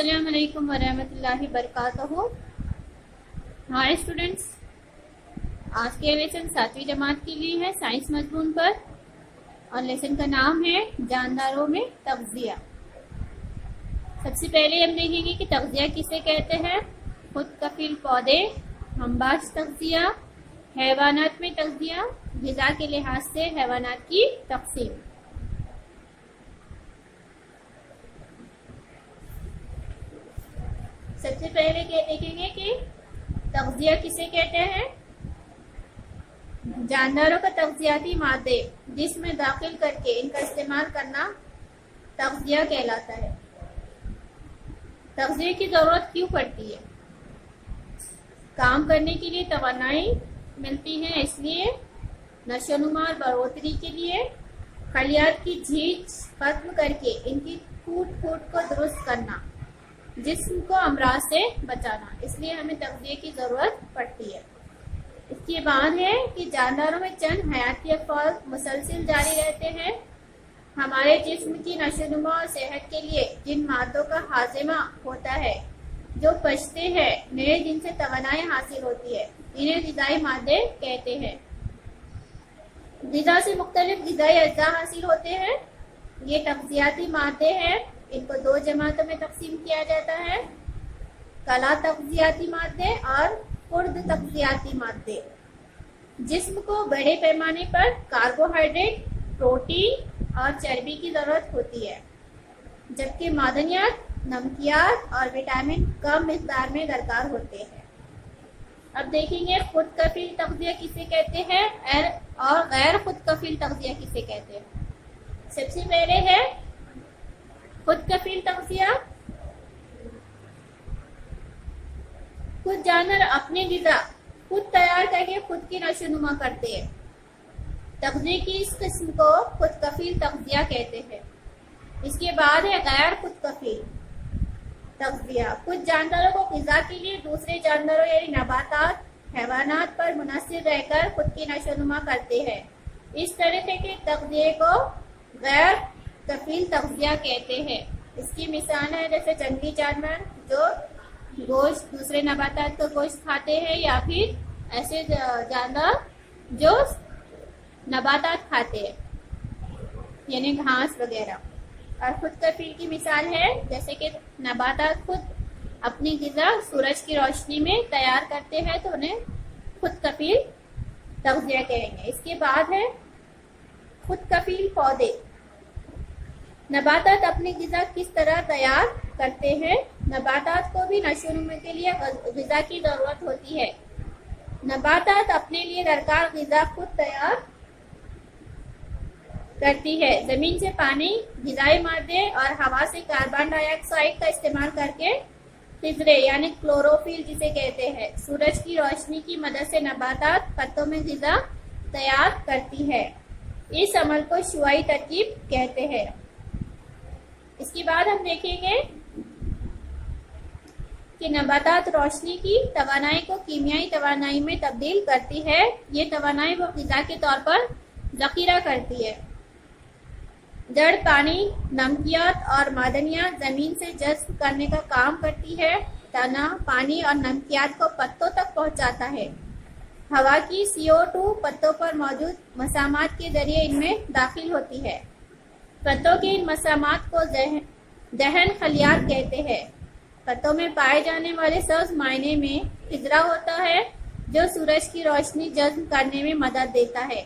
अस्सलाम वालेकुम वरहमतुल्लाहि वबरकातुहू। हाय स्टूडेंट्स, आज के लेसन 7वीं जमात के लिए है साइंस मजमून पर और लेसन का नाम है जानदारों में तग़ज़िया। सबसे पहले हम देखेंगे कि तग़ज़िया किसे कहते हैं। खुद कफील पौधे, हमबाश तग़ज़िया, हैवानात में तग़ज़िया, ग़िज़ा के लिहाज से हैवानात की तक़सीम। सबसे पहले क्या देखेंगे कि तग़ज़िया किसे कहते हैं। जानदारों का तग़ज़ियाती मादे जिसमें दाखिल करके इनका इस्तेमाल करना तग़ज़िया कहलाता है। तग़ज़िया की ज़रूरत क्यों पड़ती है? काम करने के लिए तवानाई मिलती है, इसलिए नशोनुमा और बढ़ोतरी के लिए खलियात की झीज खत्म करके इनकी फूट को दुरुस्त करना, जिस्म को अमराज से बचाना, इसलिए हमें तग़ज़िया की ज़रूरत पड़ती है। इसके बाद है कि जानदारों में चंद हयाती अफ़आल मुसलसिल जारी रहते हैं। हमारे जिस्म की नशोनुमा और सेहत के लिए जिन मादों का हाजिमा होता है जो पचते हैं, नए जिनसे तवानाई हासिल होती है, इन्हें ग़िज़ाई मादे कहते हैं। ग़िज़ा से मुख्तलिफ ग़िज़ाई अज्जा हासिल होते हैं। ये तग़ज़ियाती मादे हैं। इनको 2 जमातों में तकसीम किया जाता है, कला तग़ज़ियाती मादे और खुर्द तग़ज़ियाती मादे। जिस्म को बड़े पैमाने पर कार्बोहाइड्रेट, प्रोटीन और चर्बी की ज़रूरत होती है, जबकि मादनियात, नमकियात और विटामिन कम मिक़दार में दरकार होते हैं। अब देखेंगे खुद कफील तग़ज़िया किसे कहते हैं और गैर खुद कफील तग़ज़िया किसे कहते हैं। सबसे पहले है खुद कफील तग़ज़िया। खुद जानवर अपने ग़िज़ा खुद तैयार करके खुद की नशोनुमा करते हैं। तग़ज़िया की इस किस्म को खुद कफील तग़ज़िया कहते हैं। इसके बाद है गैर खुद कफील तग़ज़िया। कुछ जानवरों को ग़िज़ा के लिए दूसरे जानवरों यानी नबातात, हैवानात पर मुनहसिर रहकर खुद की नशोनुमा करते हैं। इस तरह के तग़ज़िये को गैर कफील तग़ज़िया कहते हैं। इसकी मिसाल है जैसे जंगली जानवर जो गोश्त, दूसरे नबातात का गोश्त खाते हैं, या फिर ऐसे जानवर जो नबातात खाते हैं यानी घास वगैरह। और खुद कफील की मिसाल है जैसे कि नबातात खुद अपनी ग़िज़ा सूरज की रोशनी में तैयार करते हैं, तो उन्हें खुद कफील तग़ज़िया कहेंगे। इसके बाद है खुद कफील पौधे। नबातात अपनी ग़िज़ा किस तरह तैयार करते हैं। नबातात को भी नशोनुमा के लिए ग़िज़ा की ज़रूरत होती है। नबातात अपने लिए दरकार ग़िज़ा खुद तैयार करती है। ज़मीन से पानी, ग़िज़ाई मादे और हवा से कार्बन डाइऑक्साइड का इस्तेमाल करके फ़िज़रे यानी क्लोरोफिल जिसे कहते हैं, सूरज की रोशनी की मदद से नबातात पत्तों में ग़िज़ा तैयार करती है। इस अमल को शुआई तरकीब कहते हैं। इसके बाद हम देखेंगे कि नबातात रोशनी की तवानाई को कीमियाई तवानाई में तब्दील करती है। ये तवानाई वो ग़िज़ा के तौर पर ज़ख़ीरा करती है। जड़ पानी, नमकियात और मादनियात ज़मीन से जज़्ब करने का काम करती है। तना पानी और नमकियात को पत्तों तक पहुंचाता है। हवा की CO2 पत्तों पर मौजूद मसामात के ज़रिए इनमें दाखिल होती है। पत्तों के इन मसामात को दहन खलियात कहते हैं। पत्तों में पाए जाने वाले सब्ज़ मायने में फ़िज़रा होता है जो सूरज की रोशनी जज़्ब करने में मदद देता है।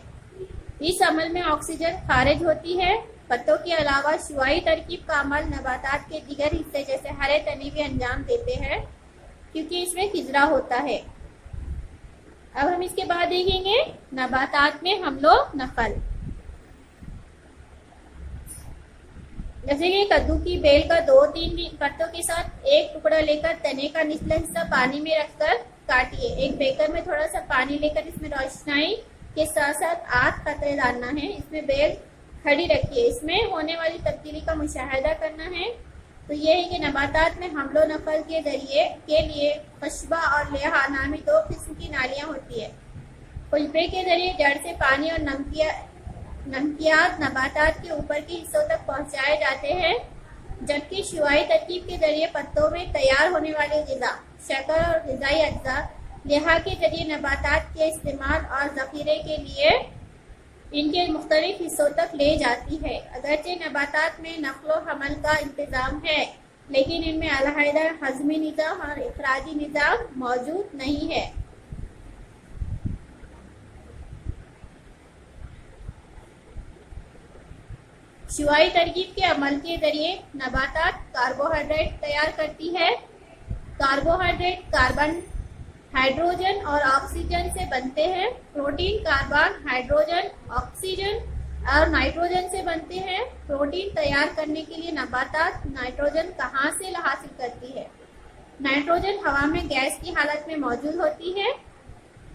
इस अमल में ऑक्सीजन खारिज होती है। पत्तों के अलावा शुआई तरकीब का अमल नबातात के दीगर हिस्से जैसे हरे तने भी अंजाम देते हैं, क्योंकि इसमें फ़िज़रा होता है। अब हम इसके बाद देखेंगे नबातात में हमलो नकल। जैसे कि कद्दू की बेल का 2-3 पत्तों के साथ एक टुकड़ा लेकर तने का निचला हिस्सा पानी में रखकर काटिए। एक बेकर में थोड़ा सा पानी लेकर इसमें रोशनाई के साथ साथ 8 कतरे डालना है। इसमें बेल खड़ी रखिए। इसमें होने वाली तब्दीली का मुशाहिदा करना है। तो ये है कि नबातात में हमलो नकल के लिए खशबा और लेहा नामी 2 किस्म की नालियाँ होती है। खुशबे के जरिए जड़ से पानी और नमकियात नबातात के ऊपर के हिस्सों तक पहुंचाए जाते हैं। जबकि शिवाई तरकीब के जरिए पत्तों में तैयार होने वाले ग़िज़ा, शक्कर और ग़िज़ाई अज्जा लिहा के जरिए नबातात के इस्तेमाल और ज़ख़ीरे के लिए इनके मुख्तलिफ हिस्सों तक ले जाती है। अगरचे नबातात में नक़्ल व हमल का इंतज़ाम है, लेकिन इनमें अलहदा हज़मी निज़ाम और इखराजी निज़ाम मौजूद नहीं है। शिवाई तरकीब के अमल के जरिए नबातात कार्बोहाइड्रेट तैयार करती है। कार्बोहाइड्रेट कार्बन, हाइड्रोजन और ऑक्सीजन से बनते हैं। प्रोटीन कार्बन, हाइड्रोजन, ऑक्सीजन और नाइट्रोजन से बनते हैं। प्रोटीन तैयार करने के लिए नबातात नाइट्रोजन कहाँ से हासिल करती है? नाइट्रोजन हवा में गैस की हालत में मौजूद होती है,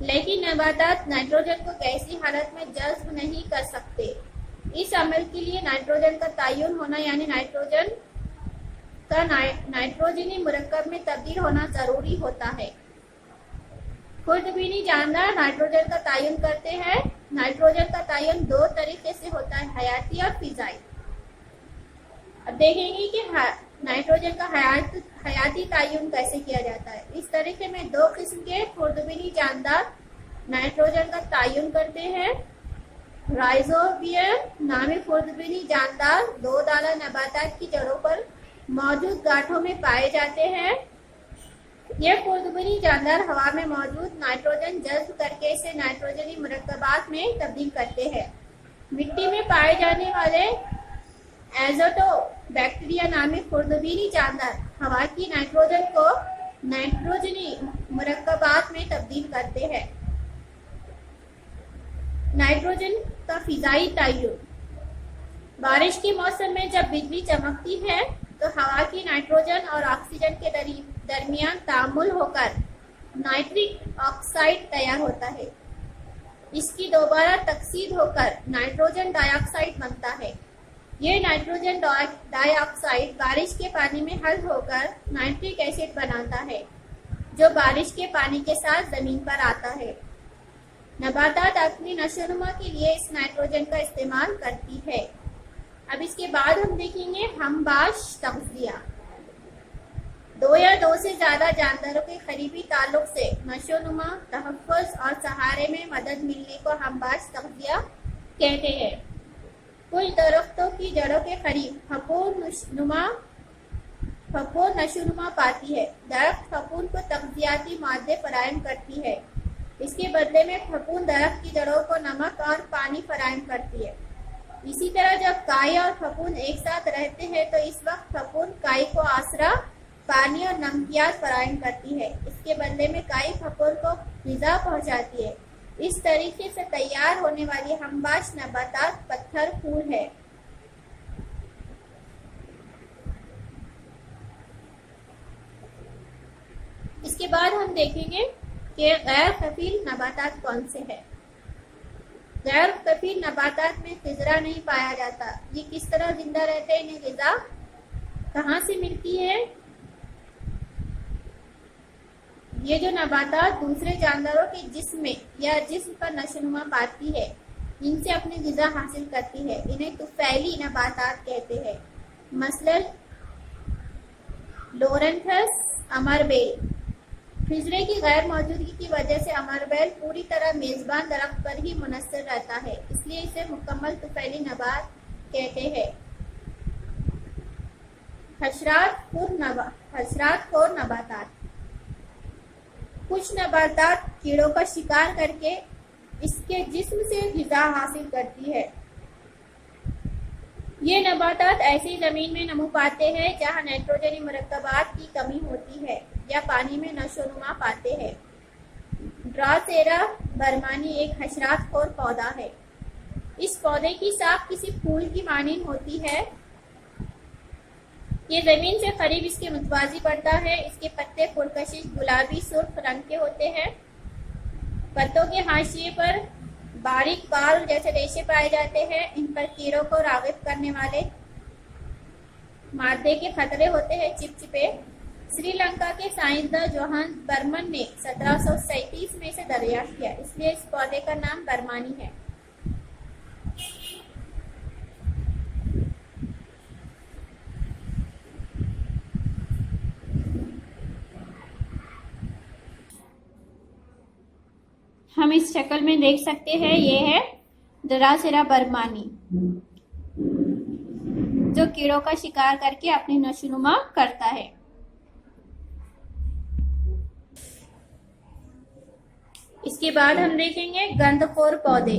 लेकिन नबातात नाइट्रोजन को गैसी हालत में जज़्ब नहीं कर सकते। इस अमल के लिए नाइट्रोजन का तयन होना यानी नाइट्रोजन का नाइट्रोजनी मुरक्कब में तब्दील होना जरूरी होता है। खुर्दबीनी जानदार नाइट्रोजन का तयन करते हैं। नाइट्रोजन का तयन दो तरीके से होता है, हयाती और फिजाई। अब देखेंगे कि नाइट्रोजन का हयाती तयन कैसे किया जाता है। इस तरीके में दो किस्म के खुर्दबीनी जानदार नाइट्रोजन का तयन करते हैं। राइजोबियम नामी खुर्दबीनी जानदार दो दाला नबातात की जड़ों पर मौजूद गांठों में पाए जाते हैं। ये खुर्दबीनी जानदार हवा में मौजूद नाइट्रोजन जज़्ब करके इसे नाइट्रोजनी मुरक्कबात में तब्दील करते हैं। मिट्टी में पाए जाने वाले एजोटो बैक्टीरिया नामी खुर्दबीनी जानदार हवा की नाइट्रोजन को नाइट्रोजनी मुरक्कबात में तब्दील करते हैं। नाइट्रोजन का फिजाई तयन। बारिश के मौसम में जब बिजली चमकती है तो हवा की नाइट्रोजन और ऑक्सीजन के दरमियान तामुल होकर नाइट्रिक ऑक्साइड तैयार होता है। इसकी दोबारा तकसीद होकर नाइट्रोजन डाइऑक्साइड बनता है। ये नाइट्रोजन डाइऑक्साइड बारिश के पानी में हल होकर नाइट्रिक एसिड बनाता है, जो बारिश के पानी के साथ जमीन पर आता है। नबातात अपनी नशोनुमा के लिए इस नाइट्रोजन का इस्तेमाल करती है। अब इसके बाद हम देखेंगे हमबाश तग़ज़िया। दो या दो से ज्यादा जानदारों के करीबी ताल्लुक से नशोनुमा, तहफ़्फ़ुज़ और सहारे में मदद मिलने को हमबाश तग़ज़िया कहते हैं। कुछ दरख्तों की जड़ों के करीब फफूंद नशोनुमा पाती है। दरख्त फफूंद को तग़ज़ियाती मादे फराहम करती है। इसके बदले में फफूंद दरख्त की जड़ों को नमक और पानी फराहम करती है। इसी तरह जब काई और फफूंद एक साथ रहते हैं तो इस वक्त फफूंद काई को आसरा, पानी और नमकियात फराहम करती है। इसके बदले में काई फफूंद को ग़िज़ा पहुंचाती है। इस तरीके से तैयार होने वाली हमबाश नबातात पत्थर फूल है। इसके बाद हम देखेंगे कि गैर कफील नबातात कौन से हैं। गैर कफील नबातात में ख़िज़रा नहीं पाया जाता। ये किस तरह जिंदा रहते हैं, इन्हें ग़िज़ा कहाँ से मिलती है? ये जो नबातात दूसरे जानवरों के जिस्म में या जिस्म पर नशोनुमा पाती है, इनसे अपनी ग़िज़ा हासिल करती है। इन्हें तुफ़ैली नबातात कहते हैं। मसलन लोरेंथस अमरबेल। ख़िज़रे की गैर मौजूदगी की वजह से अमरबेल पूरी तरह मेज़बान दरख्त पर ही मुनहसर रहता है, इसलिए इसे मुकम्मल तुफ़ैली नबात कहते हैं। हशरात खोर नबातात। कुछ नबातात कीड़ों का शिकार करके इसके जिस्म से ग़िज़ा हासिल करती है। ये नबातात ऐसी ज़मीन में नमू पाते हैं जहाँ नाइट्रोजनी मुरक्कबात की कमी होती है या पानी में नशोनुमा पाते हैं। ड्रासेरा बर्मानी एक हशरात खोर पौधा है। इस पौधे की साख किसी फूल की मानिंद होती है। ये जमीन से करीब इसके मुतवाज़ी पड़ता है। इसके पत्ते पुरकशिश गुलाबी सुर्ख रंग के होते हैं। पत्तों के हाशिए पर बारीक बाल जैसे रेशे पाए जाते हैं। इन पर कीड़ों को राग़िब करने वाले मादे के खतरे होते हैं, चिपचिपे। श्रीलंका के साइंसदान जोहान बर्मन ने 1737 में इसे दरियाफ्त किया, इसलिए इस पौधे का नाम बर्मानी है। ہم اس شکل میں دیکھ سکتے ہیں، یہ ہے ڈراسیرا برمانی جو کیڑوں کا شکار کر کے اپنی نشوونما کرتا ہے۔ اس کے بعد ہم دیکھیں گے گند خور پودے۔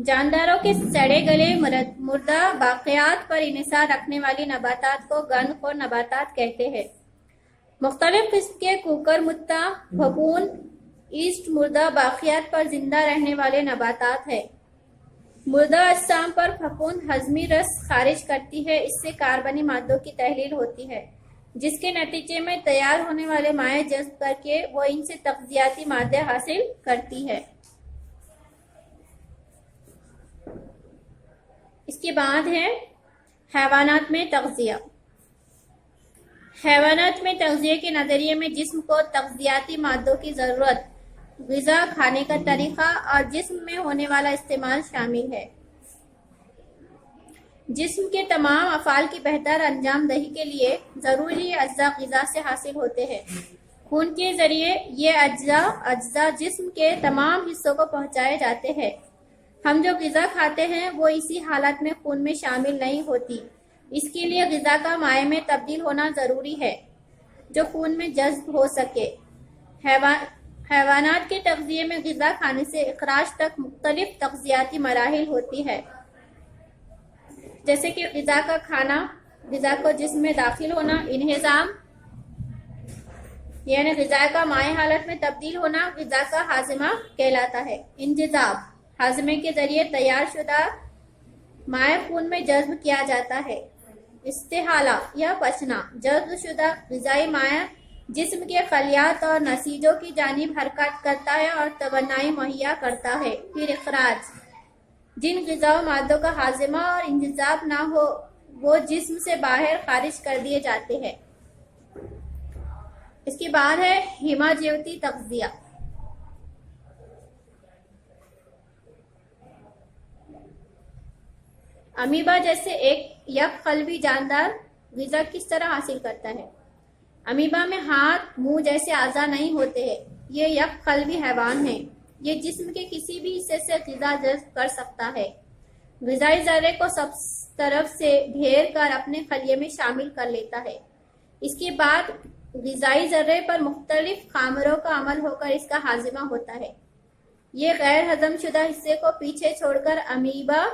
جانداروں کے سڑے گلے مردہ باقیات پر انحصار رکھنے والی نباتات کو گند خور نباتات کہتے ہیں۔ مختلف قسم کے کوکر متا، پھپھون، ایسٹ مردہ باقیات پر زندہ رہنے والے نباتات ہیں۔ مردہ اجسام پر پھپھون ہضمی رس خارج کرتی ہے، اس سے کاربنی مادوں کی تحلیل ہوتی ہے، جس کے نتیجے میں تیار ہونے والے مائع جذب کر کے وہ ان سے تغذیاتی مادے حاصل کرتی ہے۔ اس کے بعد ہے حیوانات میں تغذیہ۔ حیوانات میں تغذیہ کے نظریے میں جسم کو تغذیاتی مادوں کی ضرورت، غذا، کھانے کا طریقہ اور جسم میں ہونے والا استعمال شامل ہے۔ جسم کے تمام افعال کی بہتر انجام دہی کے لیے ضروری اجزاء غذا سے حاصل ہوتے ہیں۔ خون کے ذریعے یہ اجزاء جسم کے تمام حصوں کو پہنچائے جاتے ہیں۔ ہم جو غذا کھاتے ہیں وہ اسی حالت میں خون میں شامل نہیں ہوتی، اس کے لیے غذا کا مائع میں تبدیل ہونا ضروری ہے جو خون میں جذب ہو سکے۔ حیوانات کے تغذیے میں غذا کھانے سے اخراج تک مختلف تغذیاتی مراحل ہوتی ہے، جیسے کہ غذا کا کھانا، غذا کو جسم میں داخل ہونا، انہضام یعنی غذا کا مائع حالت میں تبدیل ہونا غذا کا ہاضمہ کہلاتا ہے۔ انجذاب ہاضمے کے ذریعے تیار شدہ مائع خون میں جذب کیا جاتا ہے۔ استحالہ یا پچنا جذب شدہ غذائی مائع جسم کے خلیات اور نسیجوں کی جانب حرکت کرتا ہے اور توانائی مہیا کرتا ہے۔ پھر اخراج جن غذائی مادوں کا ہاضمہ اور انجذاب نہ ہو وہ جسم سے باہر خارج کر دیے جاتے ہیں۔ اس کے بعد ہے ہیماجیوتی تغذیہ۔ امیبا جیسے ایک یک قلبی جاندار غذا کس طرح حاصل کرتا ہے؟ امیبا میں ہاتھ، منہ جیسے اعضاء نہیں ہوتے ہیں، یہ یک قلبی حیوان ہے۔ یہ جسم کے کسی بھی حصے سے غذا جذب کر سکتا ہے، غذائی ذرے کو سب طرف سے گھیر کر اپنے خلیے میں شامل کر لیتا ہے۔ اس کے بعد غذائی ذرے پر مختلف خامروں کا عمل ہو کر اس کا ہاضمہ ہوتا ہے۔ یہ غیر ہضم شدہ حصے کو پیچھے چھوڑ کر امیبا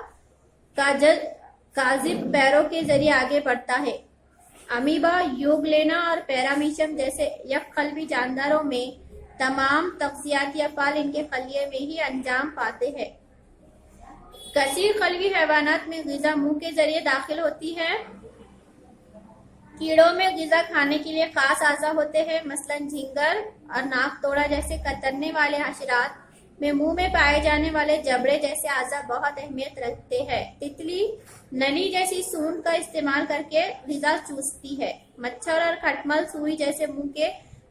کاذب پیروں کے ذریعے آگے بڑھتا ہے۔ امیبا، یوگلینا اور پیرامیشم جیسے یک قلبی جانداروں میں تمام تغذیاتی افعال ان کے خلیے میں ہی انجام پاتے ہیں۔ کثیر قلبی حیوانات میں غذا منہ کے ذریعے داخل ہوتی ہے۔ کیڑوں میں غذا کھانے کے لیے خاص اعضاء ہوتے ہیں، مثلا جھینگر اور ناک توڑا جیسے کترنے والے حشرات میں منہ میں پائے جانے والے جبڑے جیسے اعضاء بہت اہمیت رکھتے ہیں۔ تتلی نلی جیسی سونڈ کا استعمال کر کے غذا چوستی ہے۔ مچھر اور کھٹمل سوئی جیسے منہ کے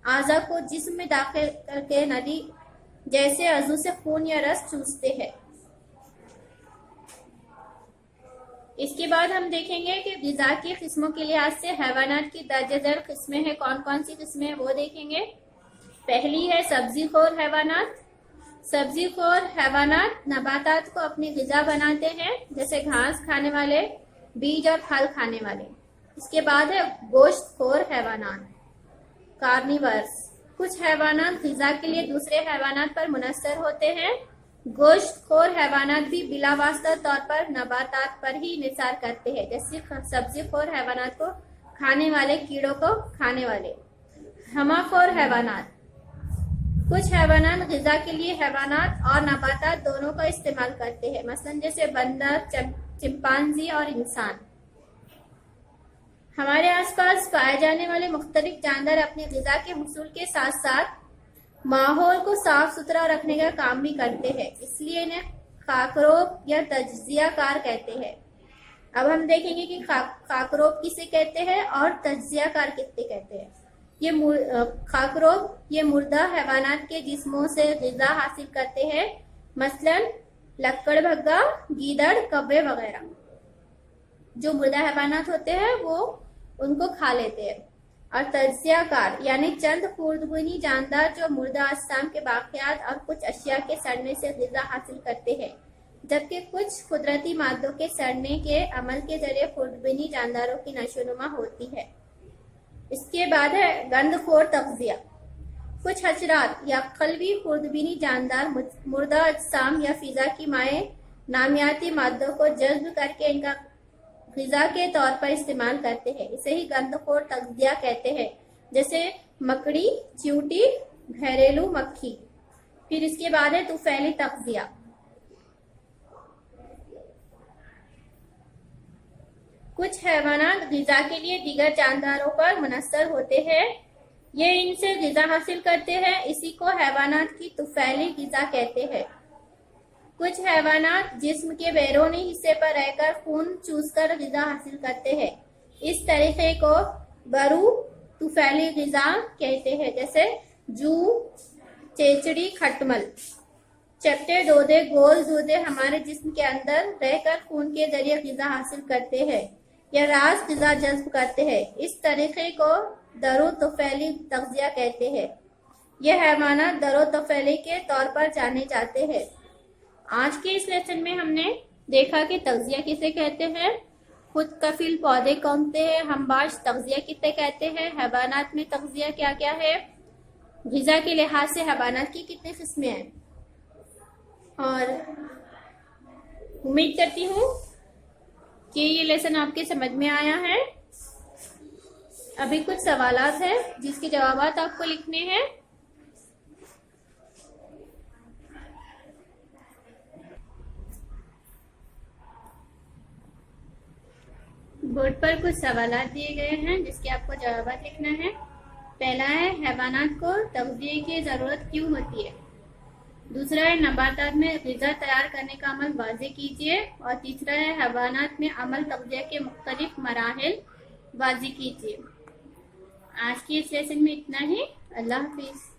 اعضاء کو جسم میں داخل کر کے نلی جیسے عضو سے خون یا رس چوستے ہیں۔ اس کے بعد ہم دیکھیں گے کہ غذا کی قسموں کے لحاظ سے حیوانات کی درجہ ذیل قسمیں ہیں، کون کون سی قسمیں ہیں وہ دیکھیں گے۔ پہلی ہے سبزی خور حیوانات۔ سبزی خور حیوانات نباتات کو اپنی غذا بناتے ہیں، جیسے گھاس کھانے والے، بیج اور پھل کھانے والے۔ اس کے بعد ہے گوشت خور حیوانات، کارنیورس۔ کچھ حیوانات غذا کے لیے دوسرے حیوانات پر منحصر ہوتے ہیں۔ گوشت خور حیوانات بھی بلا واسطہ طور پر نباتات پر ہی انحصار کرتے ہیں، جیسے سبزی خور حیوانات کو کھانے والے کیڑوں کو کھانے والے۔ ہمہ خور حیوانات۔ کچھ حیوانات غذا کے لیے حیوانات اور نباتات دونوں کا استعمال کرتے ہیں، مثلا جیسے بندر، چمپانزی اور انسان۔ ہمارے آس پاس پائے جانے والے مختلف جاندار اپنی غذا کے حصول کے ساتھ ساتھ ماحول کو صاف ستھرا رکھنے کا کام بھی کرتے ہیں، اس لیے انہیں خاکروب یا تجزیہ کار کہتے ہیں۔ اب ہم دیکھیں گے کہ خاکروب کسے کہتے ہیں اور تجزیہ کار کسے کہتے ہیں۔ خاکروب یہ مردہ حیوانات کے جسموں سے غذا حاصل کرتے ہیں، مثلا لکڑ بھگا، گیدڑ، کبے وغیرہ۔ جو مردہ حیوانات ہوتے ہیں وہ ان کو کھا لیتے ہیں۔ اور تجزیہ کار یعنی چند خوردبینی جاندار جو مردہ اجسام کے باقیات اور کچھ اشیاء کے سڑنے سے غذا حاصل کرتے ہیں، جبکہ کچھ قدرتی مادوں کے سڑنے کے عمل کے ذریعے خوردبینی جانداروں کی نشو و نما ہوتی ہے۔ اس کے بعد ہے گند خور تغذیہ۔ کچھ حشرات یا قلبی خوردبینی جاندار مردہ اجسام یا فضا کی مائع نامیاتی مادوں کو جذب کر کے ان کا غذا کے طور پر استعمال کرتے ہیں، اسے ہی گند خور تغذیہ کہتے ہیں، جیسے مکڑی، چیونٹی، گھریلو مکھی۔ پھر اس کے بعد ہے طفیلی تغذیہ۔ کچھ حیوانات غذا کے لیے دیگر جانداروں پر منحصر ہوتے ہیں، یہ ان سے غذا حاصل کرتے ہیں، اسی کو حیوانات کی طفیلی غذا کہتے ہیں۔ کچھ حیوانات جسم کے بیرونی حصے پر رہ کر خون چوس کر غذا حاصل کرتے ہیں، اس طریقے کو برو طفیلی غذا کہتے ہیں، جیسے جو، چیچڑی، کھٹمل۔ چپٹے دودے، گول دودے ہمارے جسم کے اندر رہ کر خون کے ذریعے غذا حاصل کرتے ہیں یا راز غذا جذب کرتے ہیں، اس طریقے کو درو طفیلی تغذیہ کہتے ہیں۔ یہ حیوانات درو طفیلی کے طور پر جانے جاتے ہیں۔ آج کے اس لیسن میں ہم نے دیکھا کہ تغذیہ کسے کہتے ہیں، خود کفیل پودے کون سے ہیں، ہمباش تغذیہ کسے کہتے ہیں، حیوانات میں تغذیہ کیا کیا ہے، غذا کے لحاظ سے حیوانات کی کتنی قسمیں ہیں، اور امید کرتی ہوں کہ یہ لیسن آپ کے سمجھ میں آیا ہے۔ ابھی کچھ سوالات ہیں جس کے جوابات آپ کو لکھنے ہیں۔ بورڈ پر کچھ سوالات دیے گئے ہیں جس کے آپ کو جوابات لکھنا ہے۔ پہلا ہے حیوانات کو تغذیے کی ضرورت کیوں ہوتی ہے؟ دوسرا ہے نباتات میں غذا تیار کرنے کا عمل واضح کیجیے، اور تیسرا ہے حیوانات میں عمل تغذیہ کے مختلف مراحل واضح کیجیے۔ آج کی اس لیسن میں اتنا ہی۔ اللہ حافظ۔